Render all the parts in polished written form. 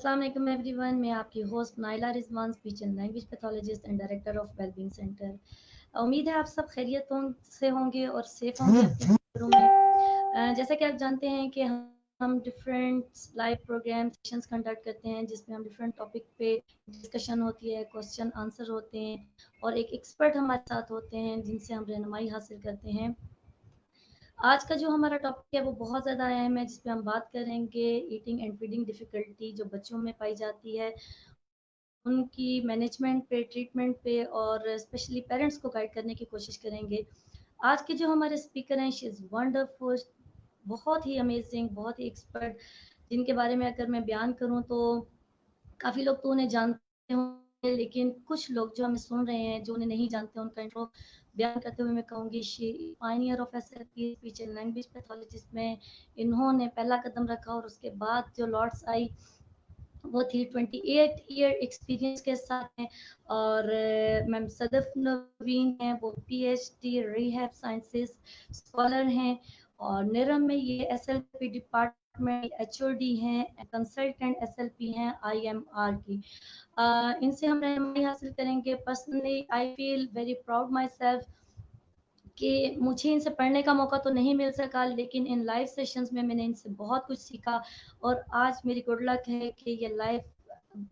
अस्सलाम वालेकुम एवरीवन, मैं आपकी host Naila Rizwan, speech and language pathologist and director of wellbeing centre. उम्मीद है आप सब खैरियत से होंगे और सेफ होंगे अपने घरों में। जैसा कि आप जानते हैं कि हम different live program sessions conduct करते हैं जिसमें हम डिफरेंट टॉपिक पे डिस्कशन होती है, क्वेश्चन आंसर होते हैं और एक एक्सपर्ट हमारे साथ होते हैं जिनसे हम रहनुमाई हासिल करते हैं। आज का जो हमारा टॉपिक है वो बहुत ज़्यादा अहम है, जिस पे हम बात करेंगे ईटिंग एंड फीडिंग डिफ़िकल्टी जो बच्चों में पाई जाती है, उनकी मैनेजमेंट पे, ट्रीटमेंट पे और स्पेशली पेरेंट्स को गाइड करने की कोशिश करेंगे। आज के जो हमारे स्पीकर हैं, शी इज़ वंडरफुल, बहुत ही अमेजिंग, बहुत ही एक्सपर्ट, जिनके बारे में अगर मैं बयान करूँ तो काफ़ी लोग तो उन्हें जानते होंगे, लेकिन कुछ लोग जो हमें सुन रहे हैं जो उन्हें नहीं जानते, उनका इंट्रो बयान करते हुए मैं कहूँगी, she Pioneer of SLP speech and language pathologist में इन्होंने पहला कदम रखा और उसके बाद जो लॉर्ड्स आई वो थी 28 ईयर एक्सपीरियंस के साथ हैं। और मैम सदफ नवीन हैं, वो पीएचडी रिहैब साइंसेस स्कॉलर हैं और निरम में ये एसएलपी डिपार्टमेंट एचओडी हैं, कंसल्टेंट एसएलपी हैं आईएमआर की। इनसे हम रहनुमाई हासिल करेंगे। Personally I feel very proud my self कि मुझे इनसे पढ़ने का मौका तो नहीं मिल सका, लेकिन इन लाइव सेशंस में मैंने इनसे बहुत कुछ सीखा और आज मेरी गुड लक है कि ये लाइव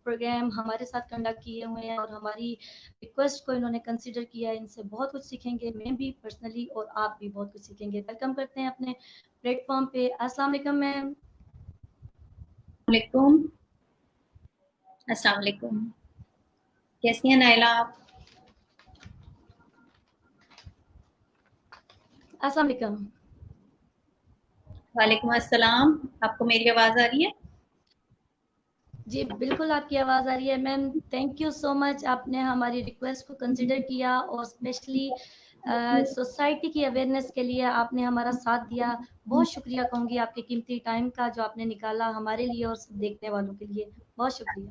प्रोग्राम हमारे साथ कंडक्ट किए हुए हैं और हमारी रिक्वेस्ट को इन्होंने कंसिडर किया है। इनसे बहुत कुछ सीखेंगे, मैं भी पर्सनली और आप भी बहुत कुछ सीखेंगे। वेलकम करते हैं अपने प्लेटफॉर्म पे। अस्सलाम वालेकुम मैम। अस्सलाम वालेकुम। कैसी हैं नाइला आप? अस्सलाम वालेकुम। वालेकुम अस्सलाम। आपको मेरी आवाज आ रही है? जी बिल्कुल, आपकी आवाज़ आ रही है ma'am. Thank you so much, आपने हमारी रिक्वेस्ट को कंसिडर किया और स्पेशली सोसाइटी की अवेयरनेस के लिए आपने हमारा साथ दिया। बहुत शुक्रिया कहूँगी आपके कीमती टाइम का जो आपने निकाला हमारे लिए और सब देखने वालों के लिए। बहुत शुक्रिया।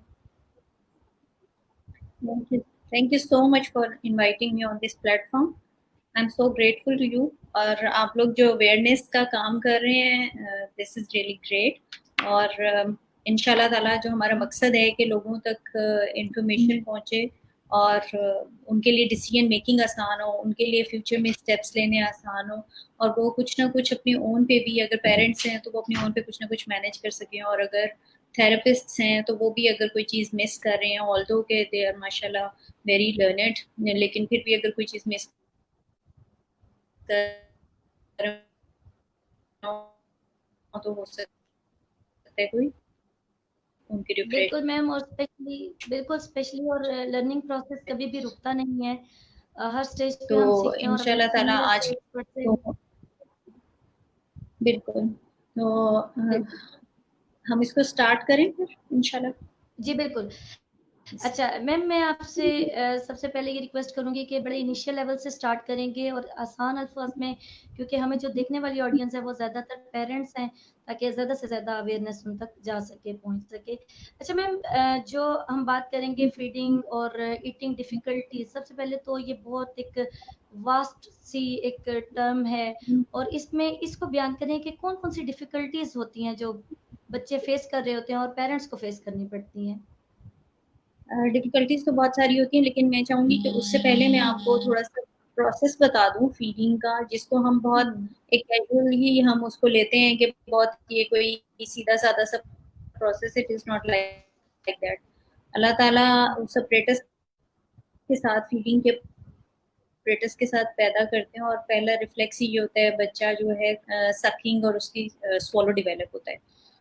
Thank you so much for inviting me on this platform. I am so grateful to you. और आप लोग जो अवेयरनेस का काम कर रहे हैं, दिस इज रियली ग्रेट। और इंशाल्लाह ताला जो हमारा मकसद है कि लोगों तक इंफॉर्मेशन पहुंचे और उनके लिए डिसीजन मेकिंग आसान हो, उनके लिए फ्यूचर में स्टेप्स लेने आसान हो और वो कुछ ना कुछ अपने ओन पे भी, अगर पेरेंट्स हैं तो वो अपने ओन पे कुछ ना कुछ मैनेज कर सकें, और अगर थेरेपिस्ट्स हैं तो वो भी अगर कोई चीज़ मिस कर रहे हैं, ऑल्दो के दे आर माशाल्लाह वेरी लर्नेड, लेकिन फिर भी अगर कोई चीज़ मिस कर तो हो सकता है कोई उनकी रिफ्रेश। बिल्कुल मैम, और स्पेशली और लर्निंग प्रोसेस कभी भी रुकता नहीं है। हर स्टेज पे तो हम सीखते हैं और अपने इंशाल्लाह ताला सीनियर आज से, एक्सपर्ट से। तो बिल्कुल। तो बिल्कुल हम इसको स्टार्ट करें फिर इंशाल्लाह। जी बिल्कुल। अच्छा मैम, मैं आपसे सबसे पहले ये रिक्वेस्ट करूंगी कि बड़े इनिशियल लेवल से स्टार्ट करेंगे और आसान अल्फाज में, क्योंकि हमें जो देखने वाली ऑडियंस है वो ज़्यादातर पेरेंट्स हैं, ताकि ज़्यादा से ज़्यादा अवेयरनेस उन तक जा सके, पहुंच सके। अच्छा मैम, जो हम बात करेंगे फीडिंग और ईटिंग डिफ़िकल्टी, सबसे पहले तो ये बहुत एक वास्ट सी एक टर्म है और इसमें इसको बयान करें कि कौन कौन सी डिफ़िकल्टीज होती हैं जो बच्चे फेस कर रहे होते हैं और पेरेंट्स को फेस करनी पड़ती हैं। डिफिकल्टीज तो बहुत सारी होती हैं, लेकिन मैं चाहूंगी कि उससे पहले मैं आपको थोड़ा सा प्रोसेस बता दूं फीडिंग का, जिसको हम बहुत एक कैजुअली हम उसको लेते हैं कि बहुत ये कोई सीधा साधा सा process, it is not like that. अल्लाह ताला सेपरेटस के साथ, फीडिंग के सेपरेटस के साथ पैदा करते हैं और पहला रिफ्लेक्स ही होता है, बच्चा जो है सकिंग और उसकी स्वॉलो डेवलप होता है।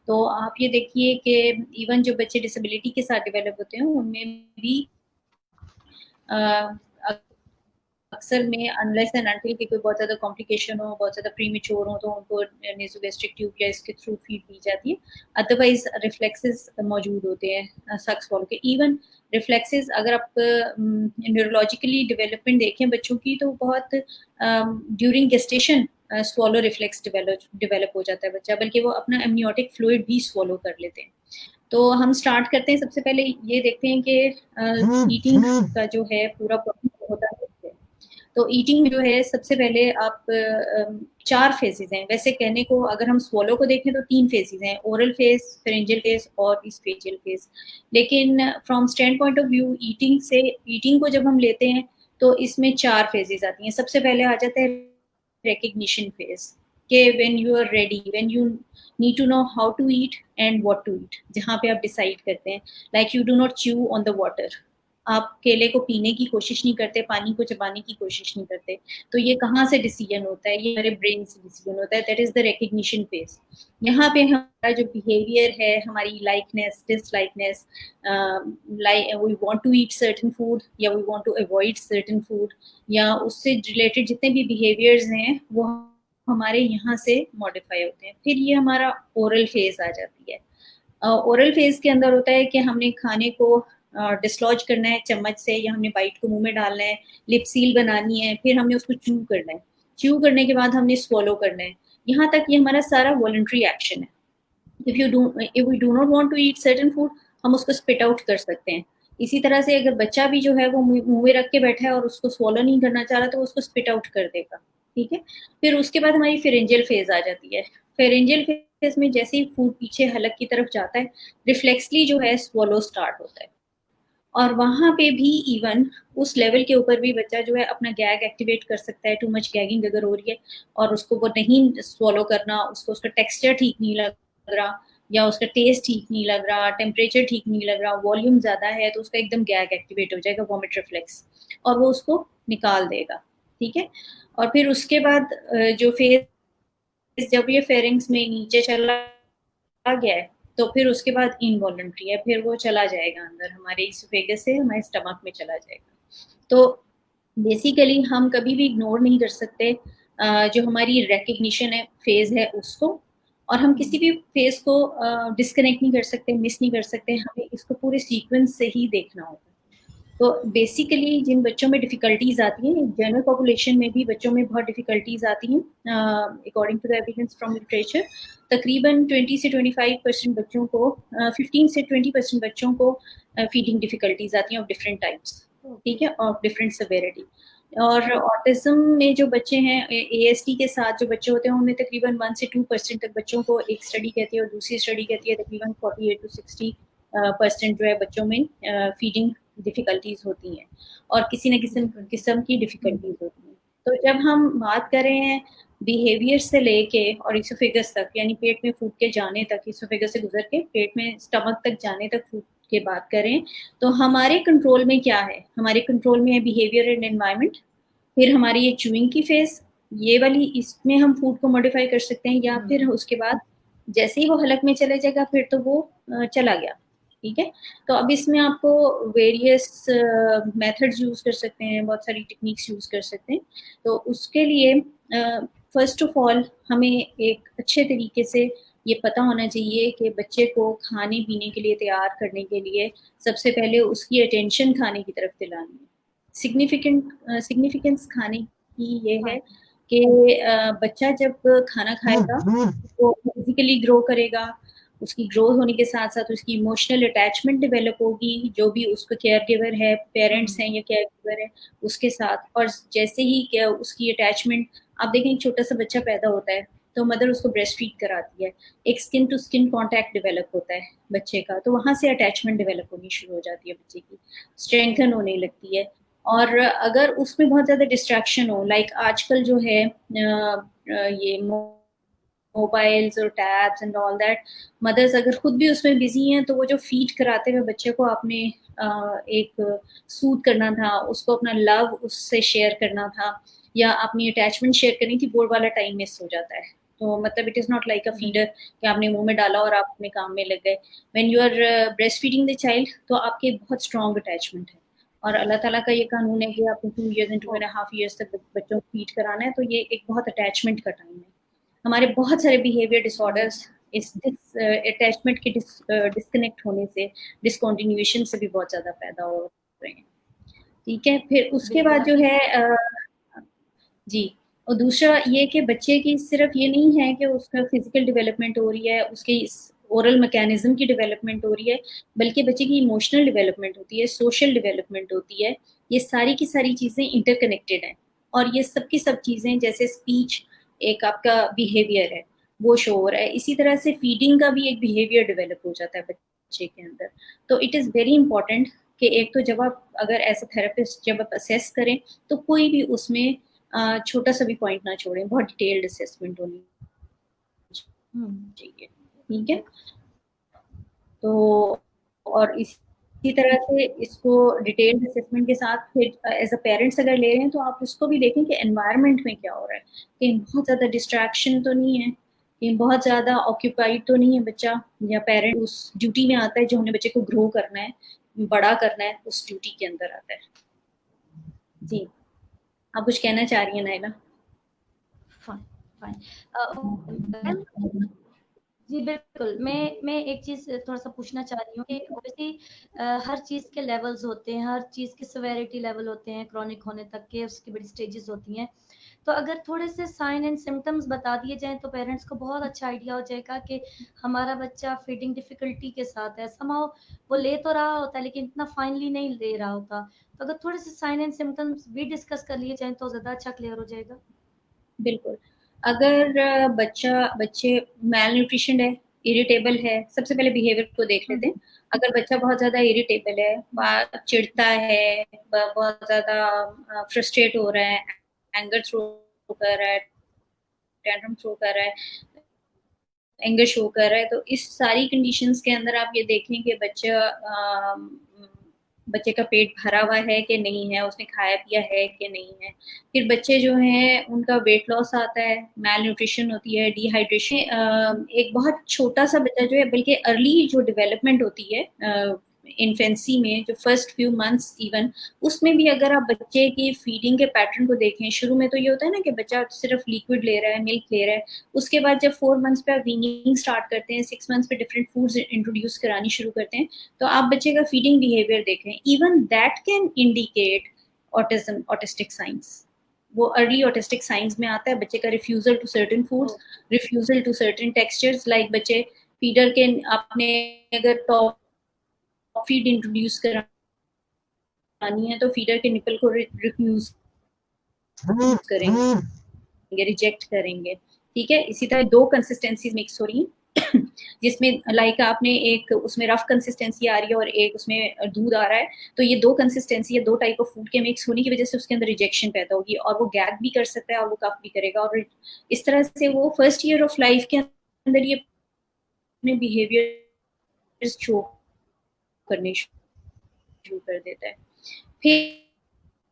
तो आप ये देखिए कि इवन जो बच्चे डिसेबिलिटी के साथ डेवलप होते हैं उनमें भी अक्सर में अनलेस एंड अनटिल कि कोई बहुत ज़्यादा कॉम्प्लिकेशन हो, बहुत ज़्यादा प्रीमेच्योर हो, तो उनको नेसोगैस्ट्रिक ट्यूब या इसके थ्रू फीड दी जाती है। अदरवाइज रिफ्लेक्सेस मौजूद होते हैं सक्स फॉलो के। इवन रिफ्लेक्सेस अगर आप न्यूरोलॉजिकली डेवलपमेंट देखें बच्चों की, तो बहुत during gestation swallow reflex develop हो जाता है बच्चा, बल्कि वो अपना एमनियोटिक फ्लूइड भी स्वॉलो कर लेते हैं। तो हम स्टार्ट करते हैं। सबसे पहले ये देखते हैं कि ईटिंग का जो है पूरा प्रोसेस होता है। तो ईटिंग में जो है सबसे पहले आप 4 फेजेस हैं, वैसे कहने को अगर हम swallow को देखें तो 3 फेजेस हैं, ओरल फेज, फेरेंजियल फेज और इसफेजियल फेज। लेकिन from stand point of view eating को जब हम लेते हैं तो इसमें 4 फेजेस आती हैं। सबसे पहले आ जाता है recognition phase के when you are ready, when you need to know how to eat and what to eat, जहाँ पे आप डिसाइड करते हैं like you do not chew on the water, आप केले को पीने की कोशिश नहीं करते, पानी को चबाने की कोशिश नहीं करते। तो ये कहाँ से डिसीजन होता है? ये हमारे ब्रेन से डिसीजन होता है। That is the recognition phase. यहाँ पे हमारा जो बिहेवियर है, हमारी likeness, dislikeness, we want to eat certain food या we want to avoid certain food, या उससे रिलेटेड जितने भी बिहेवियर्स हैं वो हमारे यहाँ से मॉडिफाई होते हैं। फिर ये हमारा ओरल फेज आ जाती है। ओरल फेज के अंदर होता है कि हमने खाने को डिसलॉज करना है चम्मच से, या हमने बाइट को मुंह में डालना है, लिप सील बनानी है, फिर हमने उसको च्यू करना है, च्यू करने के बाद हमने स्वॉलो करना है। यहाँ तक ये हमारा सारा वॉलंटरी एक्शन है। If we do not want to eat certain food, हम उसको स्पिट आउट कर सकते हैं। इसी तरह से अगर बच्चा भी जो है वो मुंह में रख के बैठा है और उसको स्वॉलो नहीं करना चाह रहा तो उसको स्पिट आउट कर देगा, ठीक है। फिर उसके बाद हमारी फेरेंजियल फेज आ जाती है। फेरेंजियल फेज में जैसे ही फूड पीछे हलक की तरफ जाता है, रिफ्लेक्सली जो है स्वॉलो स्टार्ट होता है, और वहां पे भी इवन उस लेवल के ऊपर भी बच्चा जो है अपना गैग एक्टिवेट कर सकता है। टू मच गैगिंग अगर हो रही है और उसको वो नहीं स्वॉलो करना, उसको उसका टेक्सचर ठीक नहीं लग रहा या उसका टेस्ट ठीक नहीं लग रहा, टेम्परेचर ठीक नहीं लग रहा, वॉल्यूम ज्यादा है, तो उसका एकदम गैग एक्टिवेट हो जाएगा, वॉमिट रिफ्लेक्स, और वो उसको निकाल देगा, ठीक है। और फिर उसके बाद जो फेज, जब ये फेरिंग्स में नीचे चला गया है तो फिर उसके बाद इनवॉलंटरी है, फिर वो चला जाएगा अंदर, हमारे इसोफेगस से हमारे स्टमक में चला जाएगा। तो बेसिकली हम कभी भी इग्नोर नहीं कर सकते जो हमारी रिकग्निशन है फेज है उसको, और हम किसी भी फेज को डिस्कनेक्ट नहीं कर सकते, मिस नहीं कर सकते, हमें इसको पूरे सीक्वेंस से ही देखना होगा। तो बेसिकली जिन बच्चों में डिफिकल्टीज आती हैं, जनरल पॉपुलेशन में भी बच्चों में बहुत डिफिकल्टीज आती हैं, according to the evidence from literature, तकरीबन 20 से 25% बच्चों को 15 से 20% बच्चों को फीडिंग डिफिकल्टीज आती हैं ऑफ डिफरेंट टाइप्स, ठीक है, ऑफ डिफरेंट सेवेरिटी। और ऑटिज्म में जो बच्चे हैं, ASD के साथ जो बच्चे होते हैं, उनमें तकरीबन 1 से 2% तक बच्चों को, एक स्टडी कहती है, और दूसरी स्टडी कहती है तकरीबन 48 to 60% जो है बच्चों में फीडिंग डिफिकल्टीज होती हैं, और किसी न किस्म की डिफिकल्टीज होती हैं। तो जब हम बात कर रहे हैं बिहेवियर से लेके और इसोफेगस तक, यानी पेट में फूड के जाने तक, इसोफेगस से गुजर के पेट में स्टमक तक जाने तक फूड की बात करें, तो हमारे कंट्रोल में क्या है? हमारे कंट्रोल में है बिहेवियर एंड एनवायरनमेंट। फिर हमारी ये च्यूइंग की फेज, ये वाली, इसमें हम फूड को मॉडिफाई कर सकते हैं, या फिर उसके बाद जैसे ही वो हलक में चले जाएगा फिर तो वो चला गया, ठीक है। तो अब इसमें आपको वेरियस मेथड्स यूज कर सकते हैं, बहुत सारी टेक्निक्स यूज कर सकते हैं। तो उसके लिए फर्स्ट ऑफ ऑल हमें एक अच्छे तरीके से ये पता होना चाहिए कि बच्चे को खाने पीने के लिए तैयार करने के लिए सबसे पहले उसकी अटेंशन खाने की तरफ दिलानी है। सिग्निफिकेंस खाने की ये है कि बच्चा जब खाना खाएगा वो फिजिकली ग्रो करेगा, उसकी ग्रोथ होने के साथ साथ उसकी इमोशनल अटैचमेंट डेवलप होगी, जो भी उसका केयर गिवर है, पेरेंट्स हैं या केयर गिवर है उसके साथ। और जैसे ही क्या उसकी अटैचमेंट, आप देखें एक छोटा सा बच्चा पैदा होता है तो मदर उसको ब्रेस्ट फीड कराती है, एक skin to skin contact develop होता है बच्चे का, तो वहां से अटैचमेंट डेवलप होनी शुरू हो जाती है, बच्चे की स्ट्रेंथन होने लगती है। और अगर उसमें बहुत ज्यादा डिस्ट्रैक्शन हो, लाइक आजकल जो है ये मोबाइल्स और tabs and all that, mothers अगर खुद भी उसमें बिजी हैं तो वो जो फीड कराते हुए बच्चे को आपने एक सूद करना था, उसको अपना लव उससे शेयर करना था, या अपनी अटैचमेंट शेयर करनी थी, वो वाला टाइम मिस हो जाता है। तो मतलब it is not like a feeder कि आपने मुंह में डाला और आप अपने काम में लग गए। When you are breast feeding the child तो आपके बहुत स्ट्रॉन्ग अटैचमेंट है, और अल्लाह ताला का ये कानून है कि आपको 2 years and 2.5 years तक बच्चों को फीड कराना है, तो ये एक बहुत अटैचमेंट का टाइम है। हमारे बहुत सारे बिहेवियर डिसऑर्डर्स इस अटैचमेंट के डिस्कनेक्ट होने से, डिसकंटिन्यूएशन से भी बहुत ज्यादा पैदा हो रहे हैं, ठीक है। फिर उसके बाद जो है जी, और दूसरा ये कि बच्चे की सिर्फ ये नहीं है कि उसका फिजिकल डेवलपमेंट हो रही है, उसकी ओरल मैकेनिज्म की डेवलपमेंट हो रही है, बल्कि बच्चे की इमोशनल डेवलपमेंट होती है, सोशल डेवलपमेंट होती है। ये सारी की सारी चीजें इंटरकनेक्टेड हैं। और ये सब की सब चीज़ें जैसे स्पीच एक आपका बिहेवियर है वो शो हो रहा है, इसी तरह से फीडिंग का भी एक बिहेवियर डेवलप हो जाता है बच्चे के अंदर। तो इट इज़ वेरी इंपॉर्टेंट कि एक तो जब आप अगर एज अ थेरेपिस्ट जब आप असेस करें तो कोई भी उसमें छोटा सा भी पॉइंट ना छोड़ें, बहुत डिटेल्ड असेसमेंट होनी चाहिए, ठीक है। तो और इसी तरह से इसको डिटेल्ड असेसमेंट के साथ फिर एज अ पेरेंट्स अगर ले रहे हैं तो आप उसको भी देखें कि एनवायरनमेंट में क्या हो रहा है, कहीं बहुत ज़्यादा डिस्ट्रैक्शन तो नहीं है, कहीं बहुत ज़्यादा ऑक्यूपाइड तो नहीं है बच्चा, या पेरेंट उस ड्यूटी में आता है जो हमने बच्चे को ग्रो करना है, बड़ा करना है, उस ड्यूटी के अंदर आता है। जी, आप कुछ कहना चाह रही हैं नायला? Fine, fine. जी, बिल्कुल। मैं एक चीज़ थोड़ा-सा पूछना चाह रही हूँ कि ऑब्वियसली हर चीज़ के लेवल्स होते हैं, हर चीज़ के सेवेरिटी लेवल होते हैं, क्रॉनिक होने तक के उसकी बड़ी स्टेजेस होती हैं। तो अगर थोड़े से साइन एंड सिम्पटम्स बता दिए जाएँ तो पेरेंट्स को बहुत अच्छा आइडिया हो जाएगा कि हमारा बच्चा फीडिंग डिफ़िकल्टी के साथ है। समहाउ वो ले तो रहा होता है लेकिन इतना फाइनली नहीं ले रहा होता। तो अगर थोड़े से साइन एंड सिम्पटम्स भी डिस्कस कर लिए जाएँ तो ज़्यादा अच्छा क्लियर हो जाएगा। बिल्कुल। अगर बच्चे मैल न्यूट्रिशन है, इरिटेबल है, सबसे पहले बिहेवियर को देख लेते हैं। अगर बच्चा बहुत ज़्यादा इरिटेबल है, चिढ़ता है, बहुत ज़्यादा फ्रस्ट्रेट हो रहा है, एंगर थ्रो कर रहा है, टेंट्रम थ्रो कर रहा है, एंगर शो कर रहा है, तो इस सारी कंडीशंस के अंदर आप ये देखें कि बच्चे का पेट भरा हुआ है कि नहीं है, उसने खाया पिया है कि नहीं है। फिर बच्चे जो हैं उनका वेट लॉस आता है, मैल न्यूट्रिशन होती है, डिहाइड्रेशन। एक बहुत छोटा सा बच्चा जो है, बल्कि अर्ली जो डेवलपमेंट होती है इन्फेंसी में, जो फर्स्ट फ्यू मंथ्स इवन, उसमें भी अगर आप बच्चे की फीडिंग के पैटर्न को देखें, शुरू में तो ये होता है ना कि बच्चा सिर्फ लिक्विड ले रहा है, मिल्क ले रहा है, उसके बाद जब 4 मंथ्स पे आप वीनिंग स्टार्ट करते हैं, 6 मंथ्स पे डिफरेंट फूड्स इंट्रोड्यूस करानी शुरू करते हैं, तो आप बच्चे का फीडिंग बिहेवियर देखें, even that can indicate autism, autistic signs. वो अर्ली ऑटिस्टिक साइंस में आता है, बच्चे का refusal to certain foods, refusal to certain textures, like बच्चे फीडर के, आपने अगर टॉप फीड इंट्रोड्यूस करानी है तो फीडर के निपल को रिफ्यूज करेंगे, रिजेक्ट करेंगे, ठीक है। इसी तरह दो कंसिस्टेंसीज मिक्स हो रही हैं जिसमें लाइक आपने एक उसमें रफ कंसिस्टेंसी आ रही है और एक उसमें दूध आ रहा है, तो ये दो कंसिस्टेंसी या दो टाइप ऑफ फूड के मिक्स होने की वजह से उसके अंदर रिजेक्शन पैदा होगी, और वो गैग भी कर सकता है और वो कफ भी करेगा, और इस तरह से वो फर्स्ट ईयर ऑफ लाइफ के अंदर ये अपने बिहेवियर शो करने शुरू कर देता है। फिर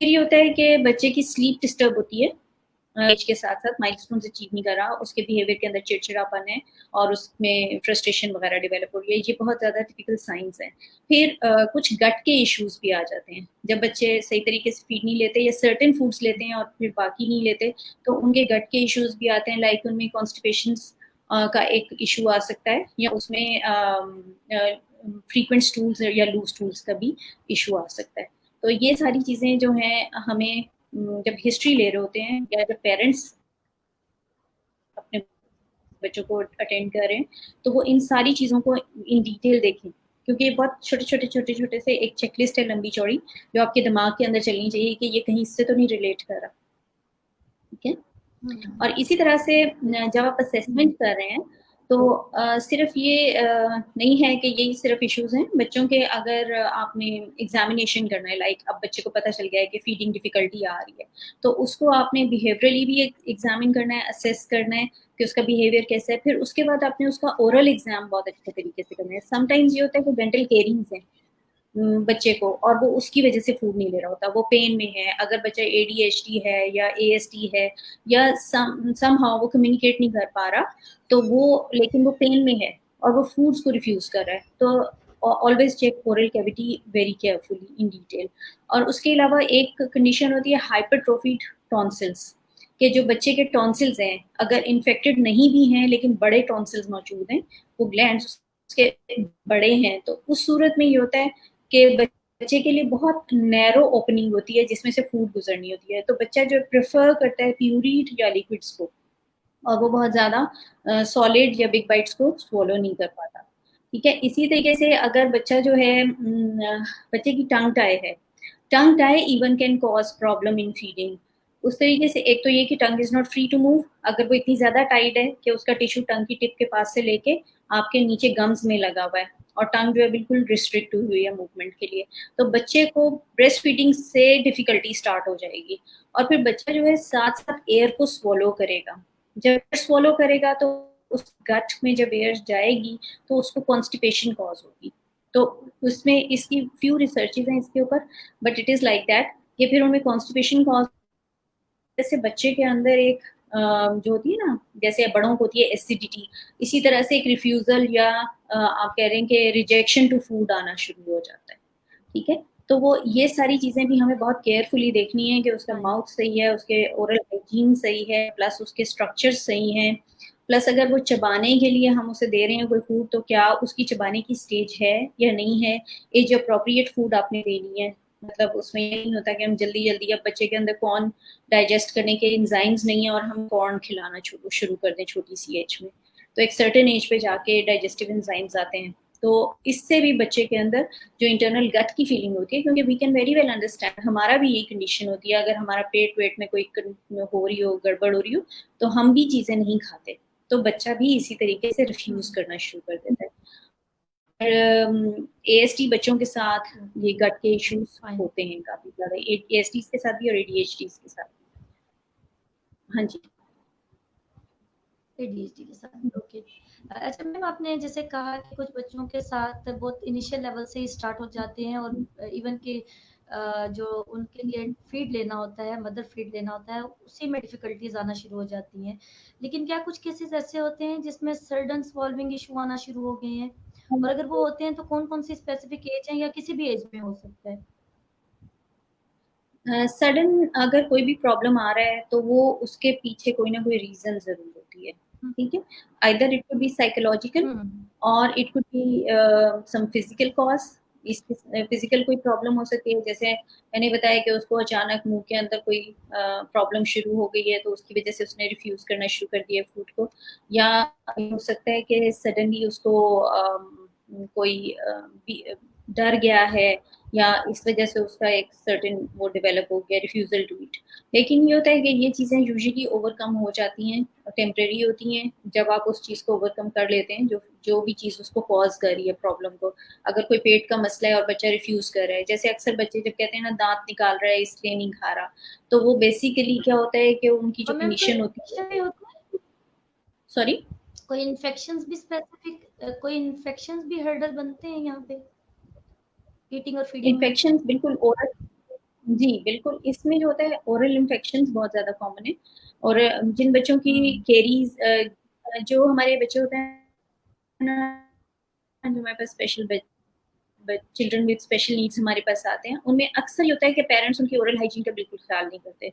ये होता है कि बच्चे की स्लीप डिस्टर्ब होती है, एज के साथ साथ माइलस्टोन अचीव नहीं कर रहा, उसके बिहेवियर के अंदर चिड़चिड़ापन है और उसमें फ्रस्ट्रेशन वगैरह डेवलप हो रही है, ये बहुत ज़्यादा टिपिकल साइंस हैं। फिर कुछ गट के इश्यूज भी आ जाते हैं, जब बच्चे सही तरीके से फीड नहीं लेते या सर्टेन फूड्स लेते हैं और फिर बाकी नहीं लेते, तो उनके गट के इश्यूज भी आते हैं, लाइक उनमें कॉन्स्टिपेशन का एक इशू आ सकता है, या उसमें फ्रीक्वेंट स्टूल्स या लूज स्टूल्स का भी इशू आ सकता है। तो ये सारी चीज़ें जो हैं हमें जब हिस्ट्री ले रहे होते हैं या जब पेरेंट्स अपने बच्चों को अटेंड कर रहे हैं, तो वो इन सारी चीज़ों को इन डिटेल देखें, क्योंकि ये बहुत छोटे-छोटे से एक चेकलिस्ट है लंबी चौड़ी, जो आपके दिमाग के अंदर चलनी चाहिए कि ये कहीं इससे तो नहीं रिलेट कर रहा, ठीक है। और इसी तरह से जब आप असेसमेंट कर रहे हैं तो सिर्फ ये नहीं है कि यही सिर्फ इश्यूज हैं बच्चों के, अगर आपने एग्जामिनेशन करना है, लाइक अब बच्चे को पता चल गया है कि फीडिंग डिफिकल्टी आ रही है, तो उसको आपने बिहेवियरली भी एग्जामिन करना है, असेस करना है कि उसका बिहेवियर कैसा है, फिर उसके बाद आपने उसका ओरल एग्जाम बहुत अच्छे तरीके से करना है। समटाइम्स ये होता है कि डेंटल केयरिंग्स हैं बच्चे को, और वो उसकी वजह से फूड नहीं ले रहा होता, वो पेन में है, अगर बच्चा ADHD है या ASD है या समहाउ वो कम्युनिकेट नहीं कर पा रहा, तो वो लेकिन वो पेन में है और वो फूड्स को रिफ्यूज कर रहा है, तो always check oral cavity very carefully in detail. और उसके अलावा एक कंडीशन होती है हाइपरट्रोफिड टॉन्सिल्स, के जो बच्चे के टॉन्सिल्स हैं अगर इन्फेक्टेड नहीं भी हैं लेकिन बड़े टॉन्सिल्स मौजूद हैं, वो ग्लैंड्स उसके बड़े हैं, तो उस सूरत में ये होता है कि बच्चे के लिए बहुत नैरो ओपनिंग होती है जिसमें से फूड गुजरनी होती है, तो बच्चा जो प्रेफर करता है प्यूरीड या लिक्विड्स को, और वो बहुत ज़्यादा सॉलिड या बिग बाइट्स को swallow नहीं कर पाता, ठीक है। इसी तरीके से अगर बच्चा जो है बच्चे की टंग टाई है, tongue tie even can cause problem in feeding, उस तरीके से एक तो ये कि tongue is not free to move, अगर वो इतनी ज्यादा टाइट है कि उसका टिश्यू टंग की टिप के पास से लेके आपके नीचे गम्स में लगा हुआ है और टंग जो है बिल्कुल रिस्ट्रिक्ट हुई है मूवमेंट के लिए, तो बच्चे को ब्रेस्ट फीडिंग से डिफिकल्टी स्टार्ट हो जाएगी। और फिर बच्चा जो है साथ साथ एयर को स्वॉलो करेगा, जब स्वॉलो करेगा तो उस गट में जब एयर जाएगी तो उसको कॉन्स्टिपेशन कॉज होगी। तो उसमें इसकी फ्यू रिसर्चेज हैं इसके ऊपर, but it is like that कि फिर उनमें कॉन्स्टिपेशन कॉज, जैसे बच्चे के अंदर एक जो होती है ना, जैसे बड़ों को होती है एसिडिटी, इसी तरह से एक रिफ्यूजल या आप कह रहे हैं कि रिजेक्शन टू फूड आना शुरू हो जाता है। ठीक है, तो वो ये सारी चीजें भी हमें बहुत केयरफुली देखनी है कि उसका हाँ माउथ सही है, उसके ओरल हाइजीन सही है, प्लस उसके स्ट्रक्चर सही हैं, प्लस अगर वो चबाने के लिए हम उसे दे रहे हैं कोई फूड तो क्या उसकी चबाने की स्टेज है या नहीं है, एज अप्रोप्रिएट फूड आपने देनी है। मतलब उसमें ये नहीं होता कि हम जल्दी जल्दी, अब बच्चे के अंदर कॉर्न डाइजेस्ट करने के एंजाइम्स नहीं है और हम कॉर्न खिलाना शुरू कर दें छोटी सी एज में, तो एक सर्टेन एज पे जाके डाइजेस्टिव एंजाइम्स आते हैं। तो इससे भी बच्चे के अंदर जो इंटरनल गट की फीलिंग होती है, क्योंकि we can very well understand, हमारा भी यही कंडीशन होती है, अगर हमारा पेट वेट में कोई हो रही हो, गड़बड़ हो रही हो, तो हम भी चीजें नहीं खाते, तो बच्चा भी इसी तरीके से रिफ्यूज करना शुरू कर देता है। एएसटी बच्चों के साथ ये गट के इश्यूज होते हैं काफी ज्यादा, एएसटी के साथ भी और एडीएचडी के साथ। हाँ जी, एडीएचडी के साथ, ओके। अच्छा मैम, आपने जैसे कहा कि कुछ बच्चों के साथ बहुत इनिशियल लेवल से ही स्टार्ट हो जाते हैं और इवन कि जो उनके लिए फीड लेना होता है, मदर फीड लेना होता है, उसी में डिफिकल्टीज आना शुरू हो जाती हैं। लेकिन क्या कुछ केसेस ऐसे होते हैं जिसमें सडन सॉल्विंग इशू आना शुरू हो गए हैं? और अगर वो होते हैं तो कौन-कौन सी स्पेसिफिक एज है या किसी भी एज में हो सकता है? सडन अगर कोई भी प्रॉब्लम आ रहा है तो वो उसके पीछे कोई ना कोई रीजन जरूर होती है। हुँ, ठीक है, either it could be psychological hmm, और it could be some physical cause. इसकी फिजिकल कोई प्रॉब्लम हो सकती है, जैसे मैंने बताया कि उसको अचानक मुंह के अंदर कोई प्रॉब्लम शुरू हो गई है तो उसकी वजह से उसने रिफ्यूज करना शुरू कर दिया फूड को, या हो सकता है कि सडनली उसको कोई डर गया है या इस वजह से उसका एक सर्टेन वो डेवलप हो गया रिफ्यूजल टू ईट। लेकिन ये होता है कि ये चीज़ें यूजुअली ओवरकम हो जाती हैं, टेम्परेरी होती हैं, जब आप उस चीज़ को ओवरकम कर लेते हैं, जो जो भी चीज़ उसको कॉज कर रही है प्रॉब्लम को। अगर कोई पेट का मसला है और बच्चा रिफ्यूज कर रहा है, जैसे अक्सर बच्चे जब कहते हैं ना दांत निकाल रहा है इसलिए नहीं खा रहा, तो वो बेसिकली क्या होता है कि उनकी जो और मैम कोई कंडीशन होती इन्फेक्शन भी है। होता है? सॉरी, कोई इन्फेक्शंस भी कोई इन्फेक्शंस भी हर्डल बनते हैं यहाँ पे ईटिंग और फीडिंग में? इन्फेक्शन बिल्कुल ओरल, जी बिल्कुल, इसमें जो होता है ओरल इन्फेक्शन बहुत ज्यादा कॉमन है। और जिन बच्चों की हुँ, केरीज, जो हमारे बच्चे होते हैं ना, जो हमारे पास special children with special needs हमारे पास आते हैं, उनमें अक्सर ये होता है कि पेरेंट्स उनकी ओरल हाइजीन का बिल्कुल ख्याल नहीं करते,